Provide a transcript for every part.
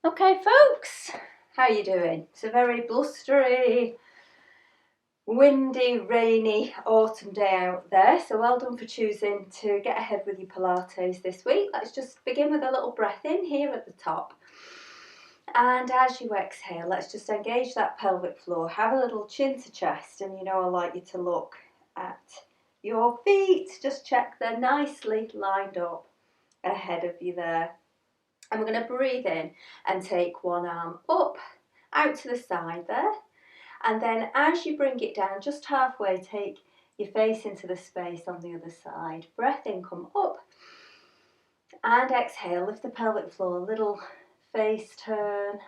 Okay folks, how you doing? It's a very blustery, windy, rainy autumn day out there, so well done for choosing to get ahead with your Pilates this week. Let's just begin with a little breath in here at the top. And as you exhale, let's just engage that pelvic floor. Have a little chin to chest, and you know I like you to look at your feet. Just check they're nicely lined up ahead of you there. And we're going to breathe in and take one arm up, out to the side there. And then as you bring it down, just halfway, take your face into the space on the other side. Breath in, come up. And exhale, lift the pelvic floor, a little face turn.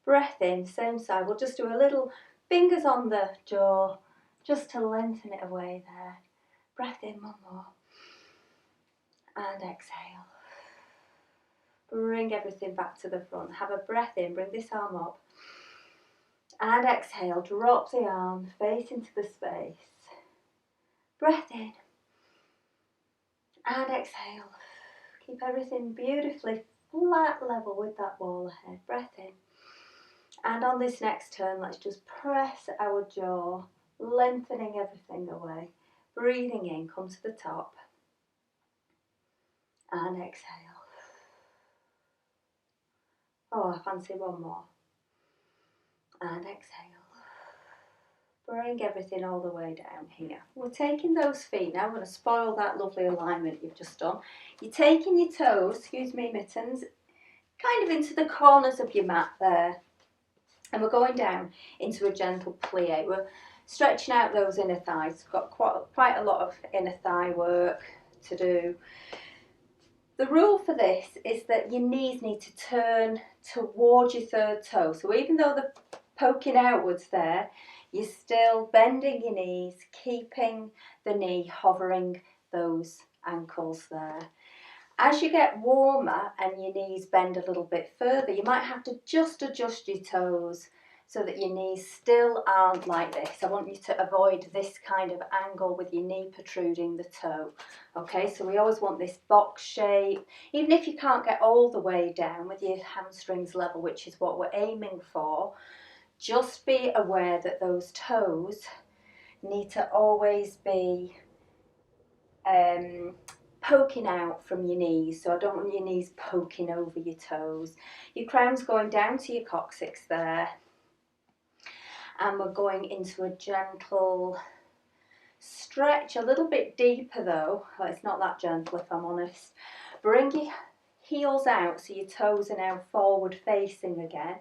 Breath in, same side. We'll just do a little fingers on the jaw, just to lengthen it away there. Breath in, one more. And exhale. Bring everything back to the front. Have a breath in, bring this arm up. And exhale, drop the arm, face into the space. Breath in. And exhale. Keep everything beautifully flat level with that wall ahead. Breath in. And on this next turn, let's just press our jaw, lengthening everything away. Breathing in, come to the top. And exhale. Oh, I fancy one more. And exhale. Bring everything all the way down here. We're taking those feet now. I'm going to spoil that lovely alignment you've just done. You're taking your toes, excuse me, mittens, kind of into the corners of your mat there. And we're going down into a gentle plie. We're stretching out those inner thighs. We've got quite a lot of inner thigh work to do. The rule for this is that your knees need to turn towards your third toe. So even though they're poking outwards there, you're still bending your knees, keeping the knee hovering those ankles there. As you get warmer and your knees bend a little bit further, you might have to just adjust your toes so that your knees still aren't like this. I want you to avoid this kind of angle with your knee protruding the toe. Okay, so we always want this box shape. Even if you can't get all the way down with your hamstrings level, which is what we're aiming for, just be aware that those toes need to always be poking out from your knees. So I don't want your knees poking over your toes. Your crown's going down to your coccyx there. And we're going into a gentle stretch, a little bit deeper though. Well, it's not that gentle if I'm honest. Bring your heels out so your toes are now forward facing again.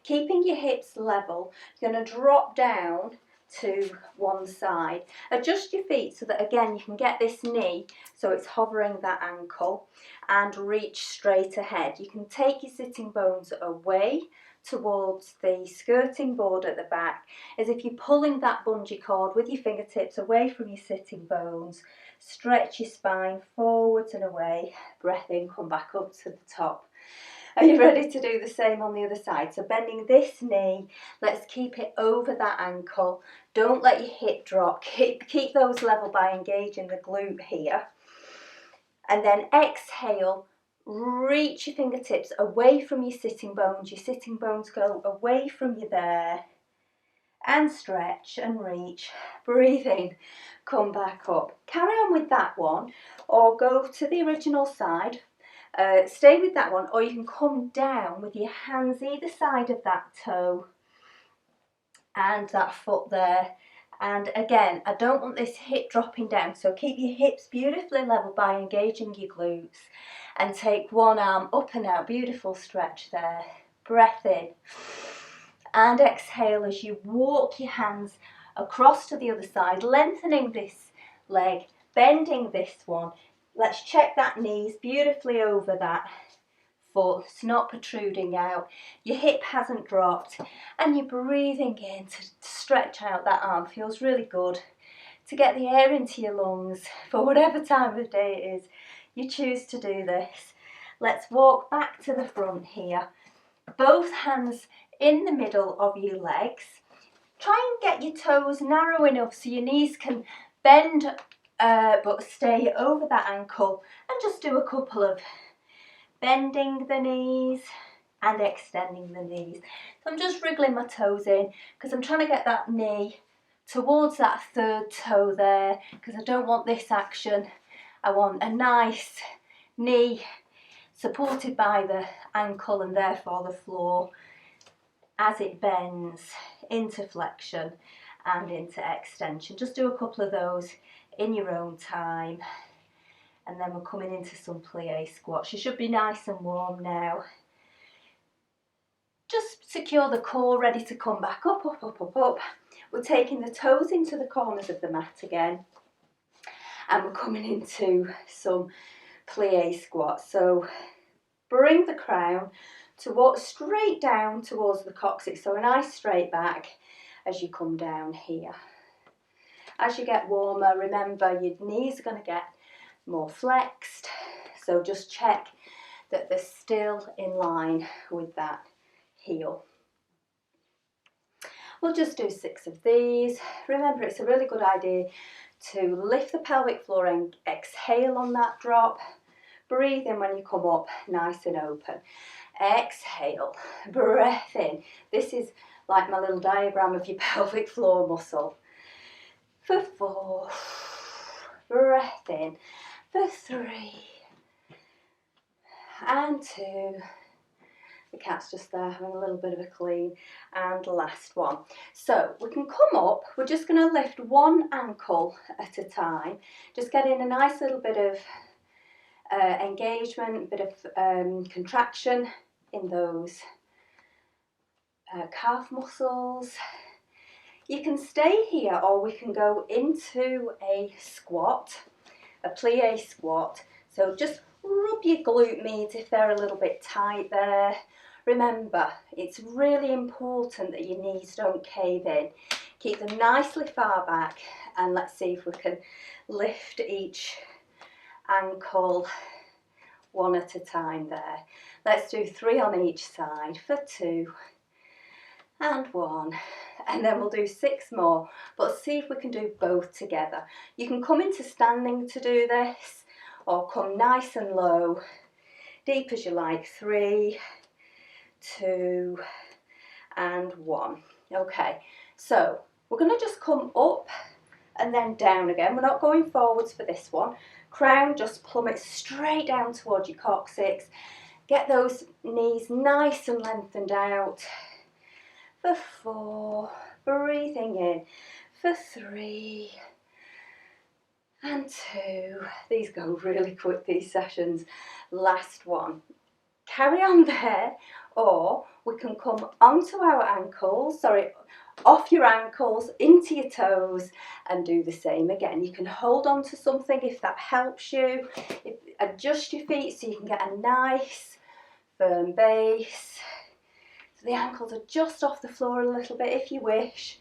Keeping your hips level, you're going to drop down to one side. Adjust your feet so that again you can get this knee so it's hovering that ankle and reach straight ahead. You can take your sitting bones away towards the skirting board at the back as if you're pulling that bungee cord with your fingertips away from your sitting bones. Stretch your spine forwards and away. Breath in, come back up to the top. Are you ready to do the same on the other side? So bending this knee, let's keep it over that ankle. Don't let your hip drop. Keep those level by engaging the glute here. And then exhale, reach your fingertips away from your sitting bones. Your sitting bones go away from you there. And stretch and reach. Breathe in, come back up. Carry on with that one or go to the original side. Stay with that one, or you can come down with your hands either side of that toe and that foot there. And again, I don't want this hip dropping down, so keep your hips beautifully level by engaging your glutes and take one arm up and out. Beautiful stretch there. Breath in and exhale as you walk your hands across to the other side, lengthening this leg, bending this one. Let's check that knees beautifully over that foot. It's not protruding out. Your hip hasn't dropped. And you're breathing in to stretch out that arm. Feels really good to get the air into your lungs for whatever time of day it is you choose to do this. Let's walk back to the front here. Both hands in the middle of your legs. Try and get your toes narrow enough so your knees can bend but stay over that ankle, and just do a couple of bending the knees and extending the knees. So I'm just wriggling my toes in because I'm trying to get that knee towards that third toe there, because I don't want this action. I want a nice knee supported by the ankle and therefore the floor as it bends into flexion and into extension. Just do a couple of those in your own time, and then we're coming into some plie squats. You should be nice and warm now. Just secure the core, ready to come back up, up, up, up, up. We're taking the toes into the corners of the mat again, and we're coming into some plie squats. So bring the crown straight down towards the coccyx, so a nice straight back as you come down here. As you get warmer, remember your knees are going to get more flexed, so just check that they're still in line with that heel. We'll just do 6 of these. Remember, it's a really good idea to lift the pelvic floor and exhale on that drop. Breathe in when you come up, nice and open. Exhale, breath in. This is like my little diagram of your pelvic floor muscle. For 4, breath in. For 3, and 2. The cat's just there having a little bit of a clean, and last one. So we can come up, we're just going to lift one ankle at a time, just getting a nice little bit of engagement, a bit of contraction in those calf muscles. You can stay here, or we can go into a squat, a plie squat. So just rub your glute meads if they're a little bit tight there. Remember, it's really important that your knees don't cave in. Keep them nicely far back, and let's see if we can lift each ankle one at a time there. Let's do 3 on each side for 2 and 1, and then we'll do 6 more, but see if we can do both together. You can come into standing to do this, or come nice and low, deep as you like. 3, 2 and 1. Okay, so we're going to just come up and then down again. We're not going forwards for this one. Crown just plummets straight down towards your coccyx. Get those knees nice and lengthened out. For 4, breathing in. For 3 and 2. These go really quick, these sessions. Last one. Carry on there, or we can come onto our ankles, off your ankles, into your toes, and do the same again. You can hold on to something if that helps you. Adjust your feet so you can get a nice firm base. So the ankles are just off the floor a little bit if you wish.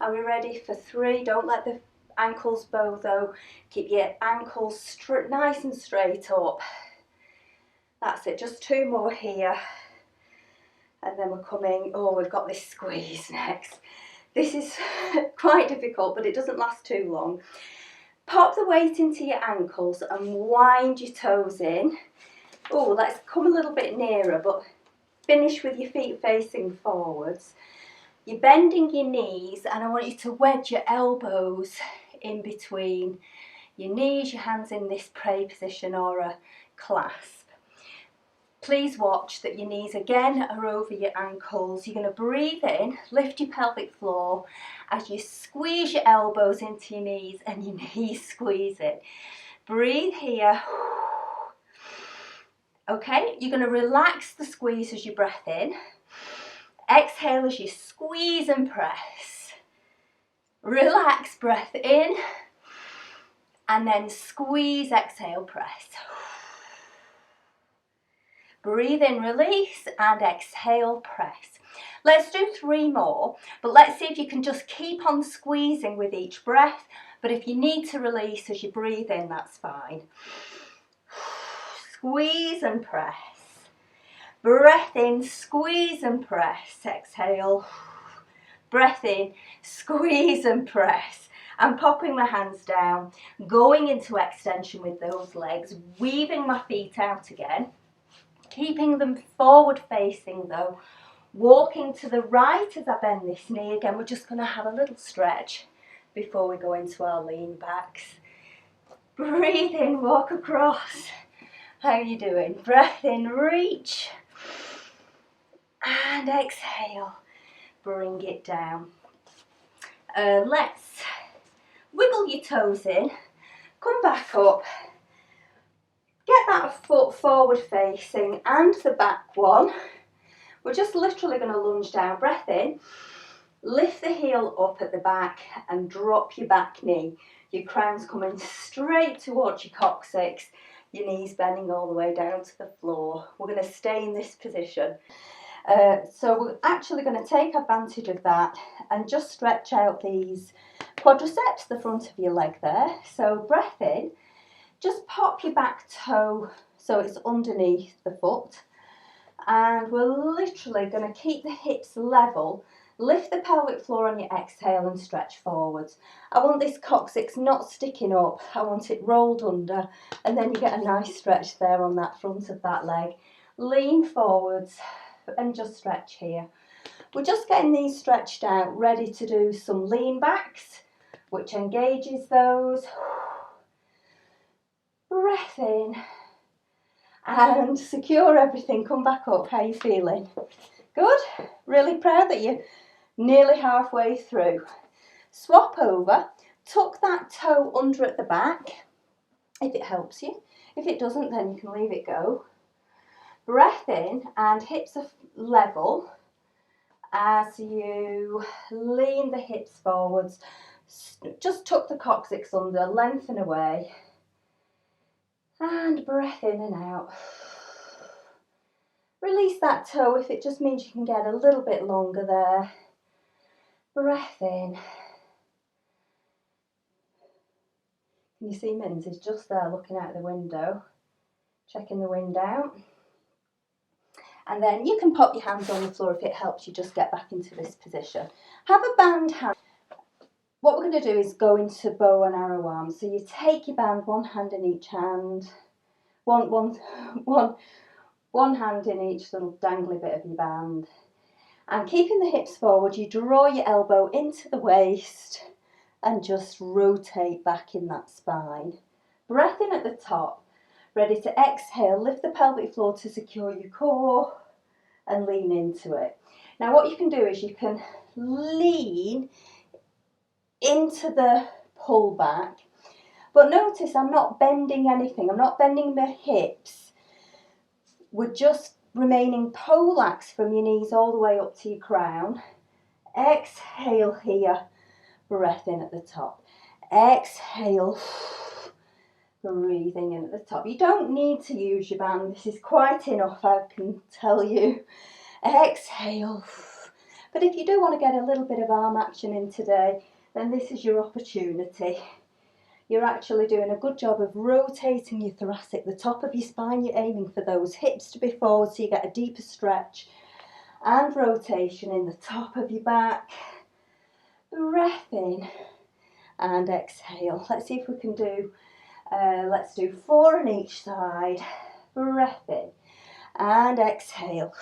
Are we ready for 3? Don't let the ankles bow though. Keep your ankles nice and straight up. That's it, just 2 more here. And then we're coming, we've got this squeeze next. This is quite difficult, but it doesn't last too long. Pop the weight into your ankles and wind your toes in. Let's come a little bit nearer, but finish with your feet facing forwards. You're bending your knees, and I want you to wedge your elbows in between your knees, your hands in this pray position or a clasp. Please watch that your knees again are over your ankles. You're going to breathe in, lift your pelvic floor as you squeeze your elbows into your knees and your knees squeeze it. Breathe here. Okay, you're going to relax the squeeze as you breath in. Exhale as you squeeze and press. Relax, breath in, and then squeeze, exhale, press. Breathe in, release, and exhale, press. Let's do 3 more, but let's see if you can just keep on squeezing with each breath. But if you need to release as you breathe in, that's fine. Squeeze and press. Breath in, squeeze and press. Exhale. Breath in, squeeze and press. I'm popping my hands down, going into extension with those legs, weaving my feet out again. keeping them forward facing though. Walking to the right as I bend this knee. Again, we're just going to have a little stretch before we go into our lean backs. Breathe in, walk across. How are you doing? Breath in, reach. And exhale, bring it down. Let's wiggle your toes in, come back up. Get that foot forward facing and the back one. We're just literally going to lunge down. Breath in, lift the heel up at the back and drop your back knee. Your crown's coming straight towards your coccyx, your knees bending all the way down to the floor. We're going to stay in this position. So we're actually going to take advantage of that and just stretch out these quadriceps, the front of your leg there. So breath in, just pop your back toe so it's underneath the foot. And we're literally going to keep the hips level, lift the pelvic floor on your exhale and stretch forwards. I want this coccyx not sticking up, I want it rolled under, and then you get a nice stretch there on that front of that leg. Lean forwards and just stretch here. We're just getting these stretched out, ready to do some lean backs, which engages those. Breath in. And secure everything, come back up. How are you feeling? Good? Really proud that you're nearly halfway through. Swap over, tuck that toe under at the back, if it helps you. If it doesn't, then you can leave it go. Breath in and hips are level as you lean the hips forwards. Just tuck the coccyx under, lengthen away. And breath in and out. Release that toe if it just means you can get a little bit longer there. Breath in. Can you see Minz is just there looking out the window, checking the wind out. And then you can pop your hands on the floor if it helps you just get back into this position. Have a band hand. What we're going to do is go into bow and arrow arms. So you take your band, one hand in each hand, one hand in each little dangly bit of your band. And keeping the hips forward, you draw your elbow into the waist and just rotate back in that spine. Breath in at the top, ready to exhale, lift the pelvic floor to secure your core and lean into it. Now what you can do is you can lean into the pull back, but notice I'm not bending anything, I'm not bending my hips. We're just remaining poleaxed from your knees all the way up to your crown. Exhale here, breath in at the top. Exhale, breathing in at the top. You don't need to use your band, this is quite enough, I can tell you. Exhale. But if you do want to get a little bit of arm action in today, then this is your opportunity. You're actually doing a good job of rotating your thoracic, the top of your spine. You're aiming for those hips to be forward so you get a deeper stretch and rotation in the top of your back. Breath in and exhale. Let's see if we can do, let's do 4 on each side. Breath in and exhale.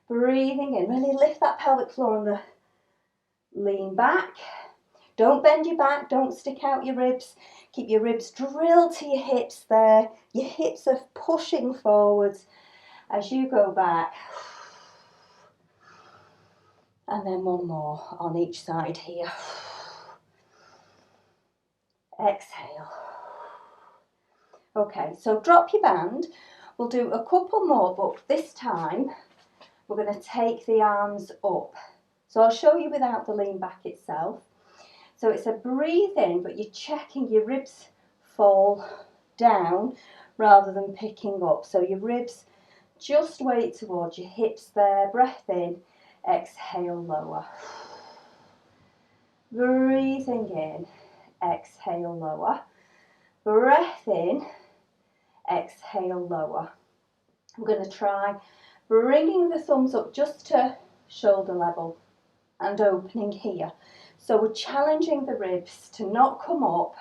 Breathing in, really lift that pelvic floor on the lean back. Don't bend your back, don't stick out your ribs. Keep your ribs drilled to your hips there. Your hips are pushing forwards as you go back. And then one more on each side here. Exhale. Okay, so drop your band. We'll do a couple more, but this time we're going to take the arms up. So I'll show you without the lean back itself. So it's a breathe in, but you're checking your ribs fall down rather than picking up. So your ribs just weight towards your hips there. Breath in, exhale, lower. Breathing in, exhale, lower. Breath in, exhale, lower. I'm going to try bringing the thumbs up just to shoulder level and opening here. So we're challenging the ribs to not come up,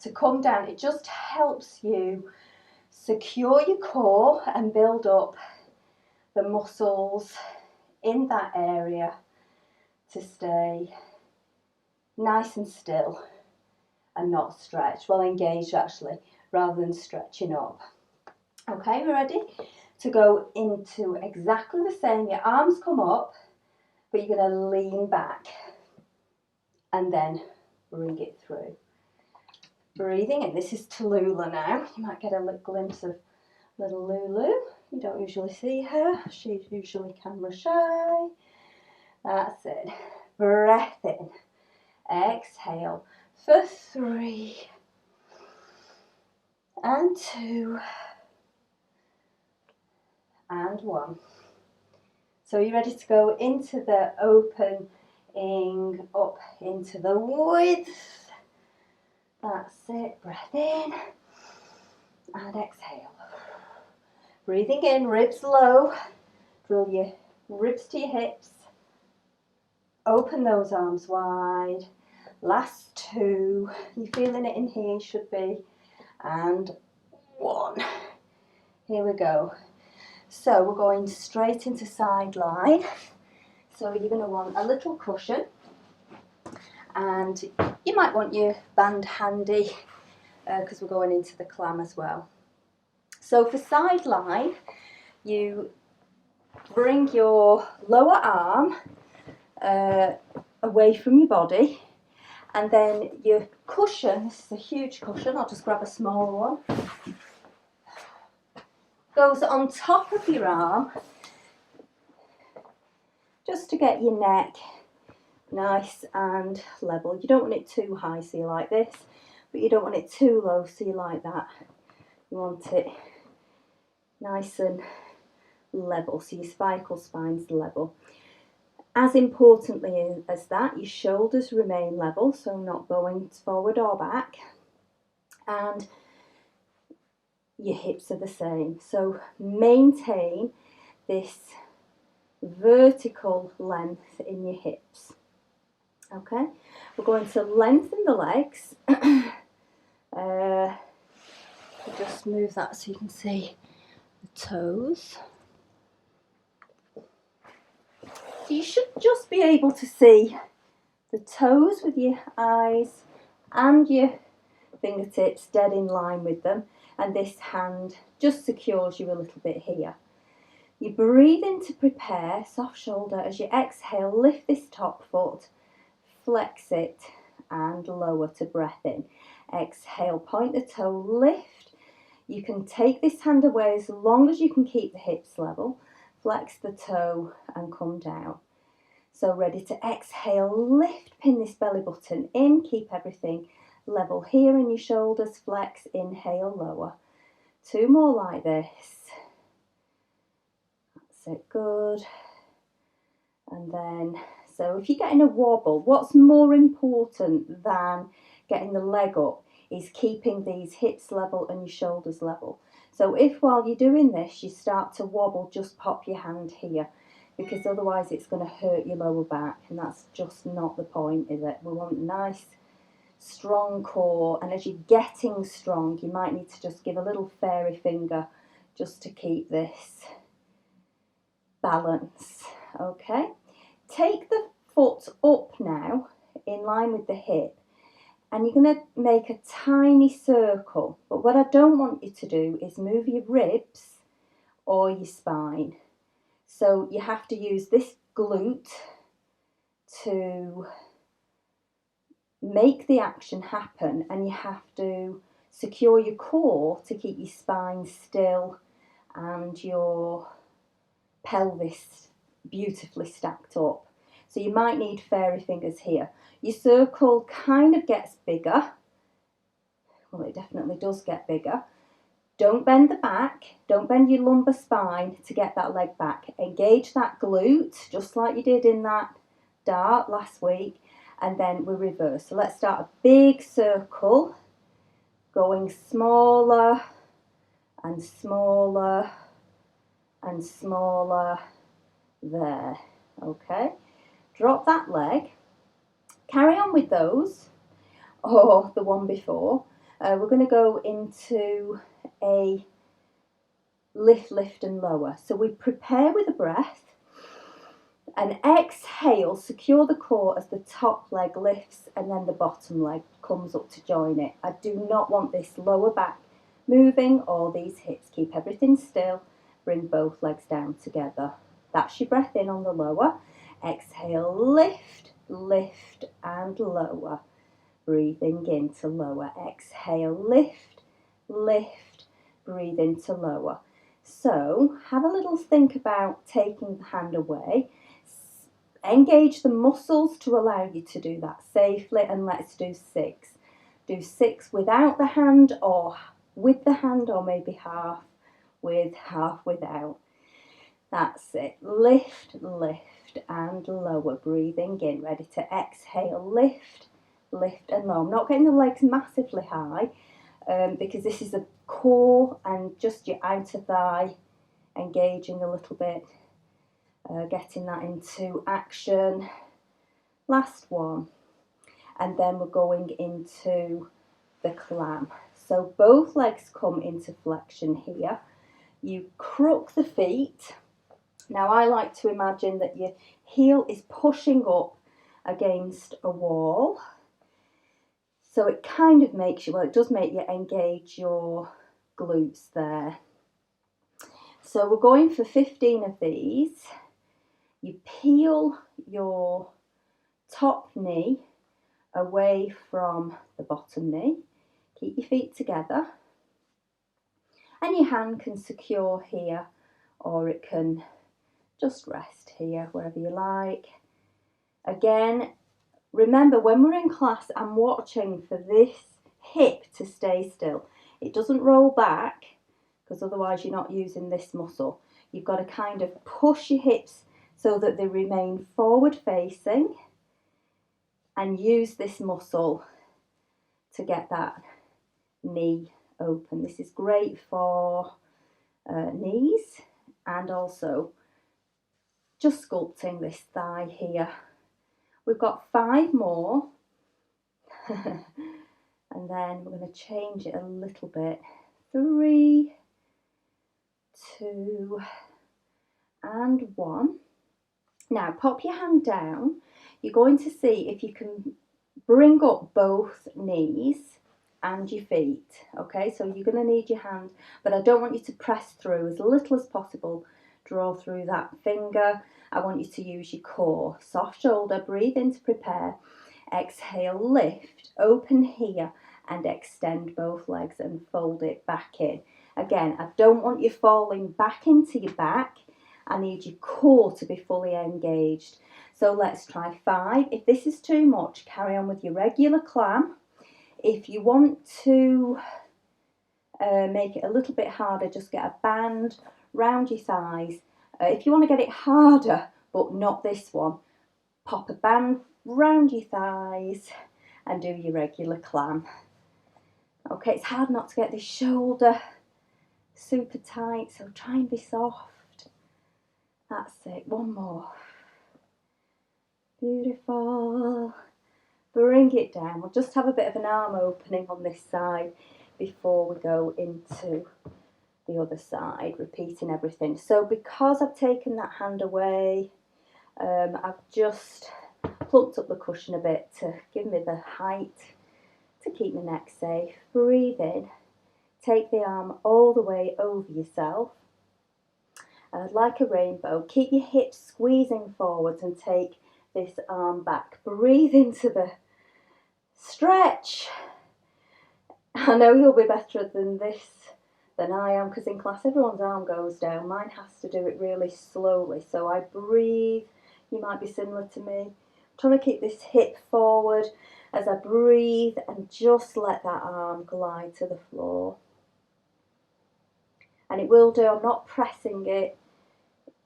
to come down. It just helps you secure your core and build up the muscles in that area to stay nice and still and not stretch. Well, engaged actually, rather than stretching up. Okay, we're ready to go into exactly the same. Your arms come up, but you're going to lean back and then bring it through. Breathing in. This is Tallulah now. You might get a little glimpse of little Lulu. You don't usually see her. She's usually camera shy. That's it. Breath in. Exhale for 3 and 2 and 1. So you're ready to go into the opening up into the width. That's it. Breath in and exhale. Breathing in, ribs low. Drill your ribs to your hips. Open those arms wide. Last 2. You're feeling it in here, you should be. And 1. Here we go. So we're going straight into side line. So you're going to want a little cushion. And you might want your band handy because we're going into the clam as well. So for side line, you bring your lower arm away from your body, and then your cushion, this is a huge cushion, I'll just grab a smaller one, goes on top of your arm just to get your neck nice and level. You don't want it too high so you like this, but you don't want it too low so you like that. You want it nice and level, so your cervical spine's level. As importantly as that, your shoulders remain level, so not going forward or back, and your hips are the same. So maintain this vertical length in your hips. Okay, we're going to lengthen the legs. Just move that so you can see the toes. So you should just be able to see the toes with your eyes and your fingertips dead in line with them, and this hand just secures you a little bit here. You breathe in to prepare, soft shoulder. As you exhale, lift this top foot, flex it and lower to breath in. Exhale, point the toe, lift. You can take this hand away as long as you can keep the hips level. Flex the toe and come down. So ready to exhale, lift, pin this belly button in, keep everything level here in your shoulders, flex, inhale, lower. 2 more like this. That's it, good. And then, so if you're getting a wobble, what's more important than getting the leg up is keeping these hips level and your shoulders level. So if while you're doing this you start to wobble, just pop your hand here, because otherwise it's going to hurt your lower back, and that's just not the point, is it? We want a nice strong core, and as you're getting strong you might need to just give a little fairy finger just to keep this balance. Okay, take the foot up now in line with the hip, and you're going to make a tiny circle, but what I don't want you to do is move your ribs or your spine. So you have to use this glute to make the action happen, and you have to secure your core to keep your spine still and your pelvis beautifully stacked up. So you might need fairy fingers here. Your circle kind of gets bigger. Well, it definitely does get bigger. Don't bend the back, don't bend your lumbar spine to get that leg back. Engage that glute, just like you did in that dart last week, and then we reverse. So let's start a big circle, going smaller and smaller and smaller there. Okay, drop that leg, carry on with those, or the one before. We're going to go into a lift, lift and lower. So we prepare with a breath and exhale, secure the core as the top leg lifts and then the bottom leg comes up to join it. I do not want this lower back moving or these hips. Keep everything still. Bring both legs down together. That's your breath in on the lower. Exhale, lift, lift and lower. Breathing into lower. Exhale, lift, lift, breathe into lower. So have a little think about taking the hand away. Engage the muscles to allow you to do that safely, and let's do 6. Do 6 without the hand or with the hand, or maybe half with, half without. That's it. Lift, lift and lower. Breathing in. Ready to exhale. Lift, lift and lower. I'm not getting the legs massively high because this is a core and just your outer thigh engaging a little bit. Getting that into action. Last one. And then we're going into the clam. So both legs come into flexion here. You crook the feet. Now I like to imagine that your heel is pushing up against a wall. So it kind of makes you, well, it does make you engage your glutes there. So we're going for 15 of these. You peel your top knee away from the bottom knee. Keep your feet together. And your hand can secure here, or it can just rest here, wherever you like. Again, remember when we're in class, I'm watching for this hip to stay still. It doesn't roll back, because otherwise you're not using this muscle. You've got to kind of push your hips so that they remain forward facing and use this muscle to get that knee open. This is great for knees and also just sculpting this thigh here. We've got 5 more and then we're going to change it a little bit. 3, 2 and 1. Now pop your hand down. You're going to see if you can bring up both knees and your feet. Okay, so you're going to need your hand, but I don't want you to press through. As little as possible, draw through that finger. I want you to use your core. Soft shoulder, breathe in to prepare. Exhale, lift, open here and extend both legs and fold it back in. Again, I don't want you falling back into your back. I need your core to be fully engaged. So let's try 5. If this is too much, carry on with your regular clam. If you want to make it a little bit harder, just get a band round your thighs. If you want to get it harder, but not this one, pop a band round your thighs and do your regular clam. Okay, it's hard not to get this shoulder super tight, so try and be soft. That's it, 1 more. Beautiful. Bring it down. We'll just have a bit of an arm opening on this side before we go into the other side, repeating everything. So because I've taken that hand away, I've just plumped up the cushion a bit to give me the height to keep my neck safe. Breathe in. Take the arm all the way over yourself. Like a rainbow, keep your hips squeezing forwards and take this arm back. Breathe into the stretch. I know you'll be better than this than I am, because in class everyone's arm goes down. Mine has to do it really slowly, so I breathe. You might be similar to me. I'm trying to keep this hip forward as I breathe and just let that arm glide to the floor. And it will do, I'm not pressing it.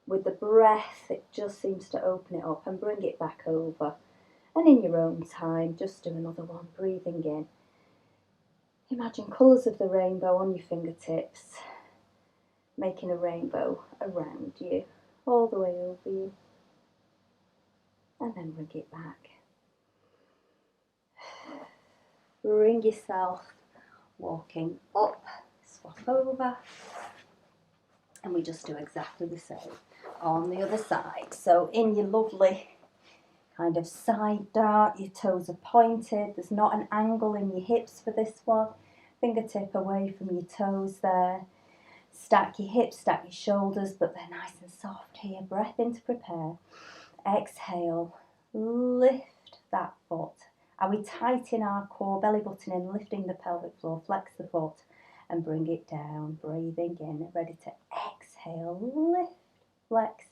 With the breath, it just seems to open it up and bring it back over. And in your own time, just do another one, breathing in. Imagine colours of the rainbow on your fingertips, making a rainbow around you, all the way over you. And then bring it back. Bring yourself walking up, swap over. And we just do exactly the same on the other side. So in your lovely kind of side dart, your toes are pointed. There's not an angle in your hips for this one. Fingertip away from your toes there. Stack your hips, stack your shoulders, but they're nice and soft here. Breath in to prepare. Exhale, lift that foot. And we tighten our core, belly button in, lifting the pelvic floor, flex the foot and bring it down. Breathing in, ready to exhale, lift, flex,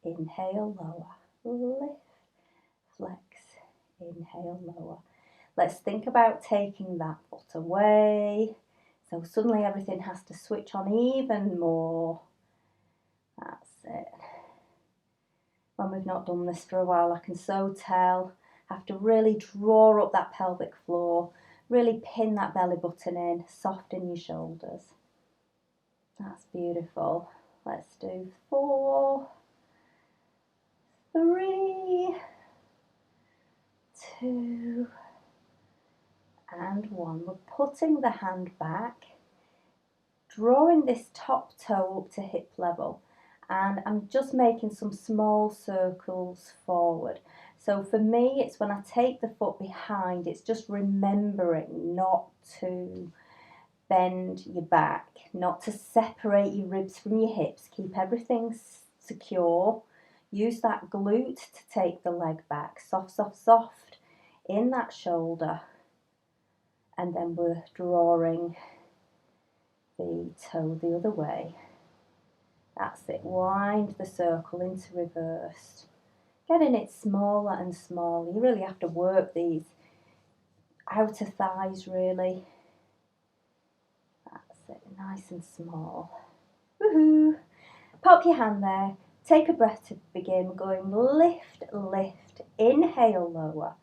inhale, lower, lift, flex, inhale, lower. Let's think about taking that foot away. So suddenly everything has to switch on even more. That's it. When we've not done this for a while, I can so tell. Have to really draw up that pelvic floor, really pin that belly button in, soften your shoulders. That's beautiful. Let's do 4, 3, 2, and 1. We're putting the hand back, drawing this top toe up to hip level, and I'm just making some small circles forward. So for me, it's when I take the foot behind, it's just remembering not to bend your back, not to separate your ribs from your hips. Keep everything secure. Use that glute to take the leg back. Soft, soft, soft in that shoulder. And then we're drawing the toe the other way. That's it. Wind the circle into reverse. Getting it smaller and smaller. You really have to work these outer thighs, really. That's it. Nice and small. Woohoo! Pop your hand there. Take a breath to begin. Going lift, lift. Inhale, lower.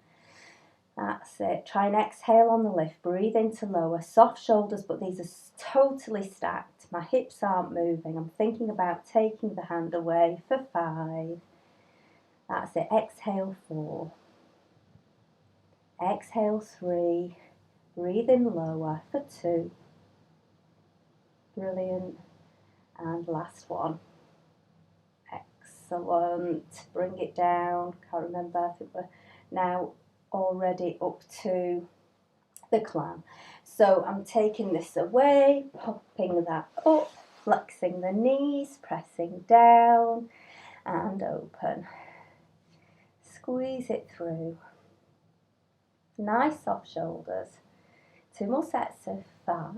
That's it. Try and exhale on the lift. Breathe into lower. Soft shoulders, but these are totally stacked. My hips aren't moving. I'm thinking about taking the hand away for 5. That's it. Exhale, 4. Exhale, 3. Breathe in lower for 2. Brilliant. And last one. Excellent. Bring it down. Can't remember. I think we're now already up to the clam. So I'm taking this away, popping that up, flexing the knees, pressing down and open. Squeeze it through. Nice soft shoulders. 2 more sets of 5.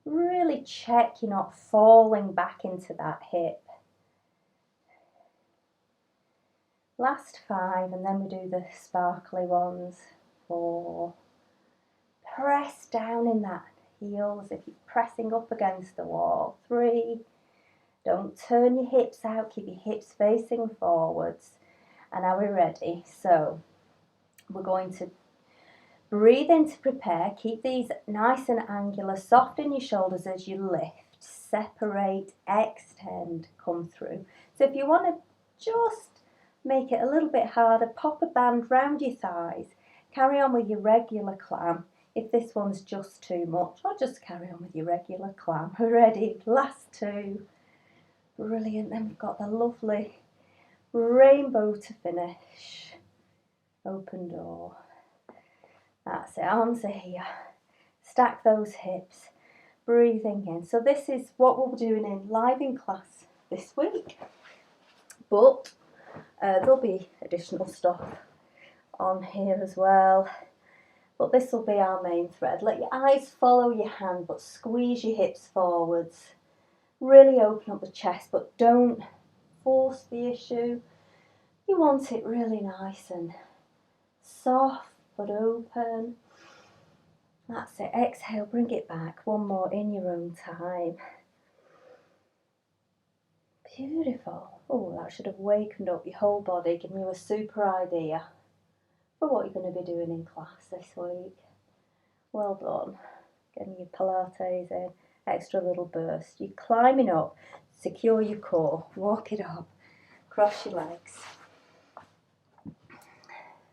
Really check you're not falling back into that hip. Last 5, and then we do the sparkly ones. 4. Press down in that heel as if you're pressing up against the wall. 3. Don't turn your hips out, keep your hips facing forwards. And now we're ready. So we're going to breathe in to prepare. Keep these nice and angular. Soften your shoulders as you lift. Separate, extend, come through. So if you want to just make it a little bit harder, pop a band round your thighs. Carry on with your regular clam. If this one's just too much, or just carry on with your regular clam. Ready? Last 2. Brilliant. Then we've got the lovely rainbow to finish. Open door. That's it. Arms are here. Stack those hips. Breathing in. So this is what we'll be doing live in class this week. But there'll be additional stuff on here as well. But this will be our main thread. Let your eyes follow your hand, but squeeze your hips forwards. Really open up the chest, but don't force the issue. You want it really nice and soft, but open. That's it. Exhale, bring it back. 1 more in your own time. Beautiful. Oh, that should have wakened up your whole body, giving you a super idea for what you're going to be doing in class this week. Well done. Getting your Pilates in. Extra little burst. You're climbing up. Secure your core. Walk it up. Cross your legs.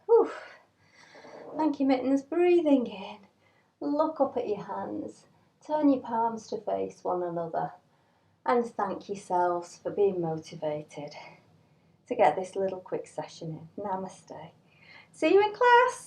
Whew. Thank you, Mittens. Breathing in. Look up at your hands, turn your palms to face one another, and thank yourselves for being motivated to get this little quick session in. Namaste. See you in class.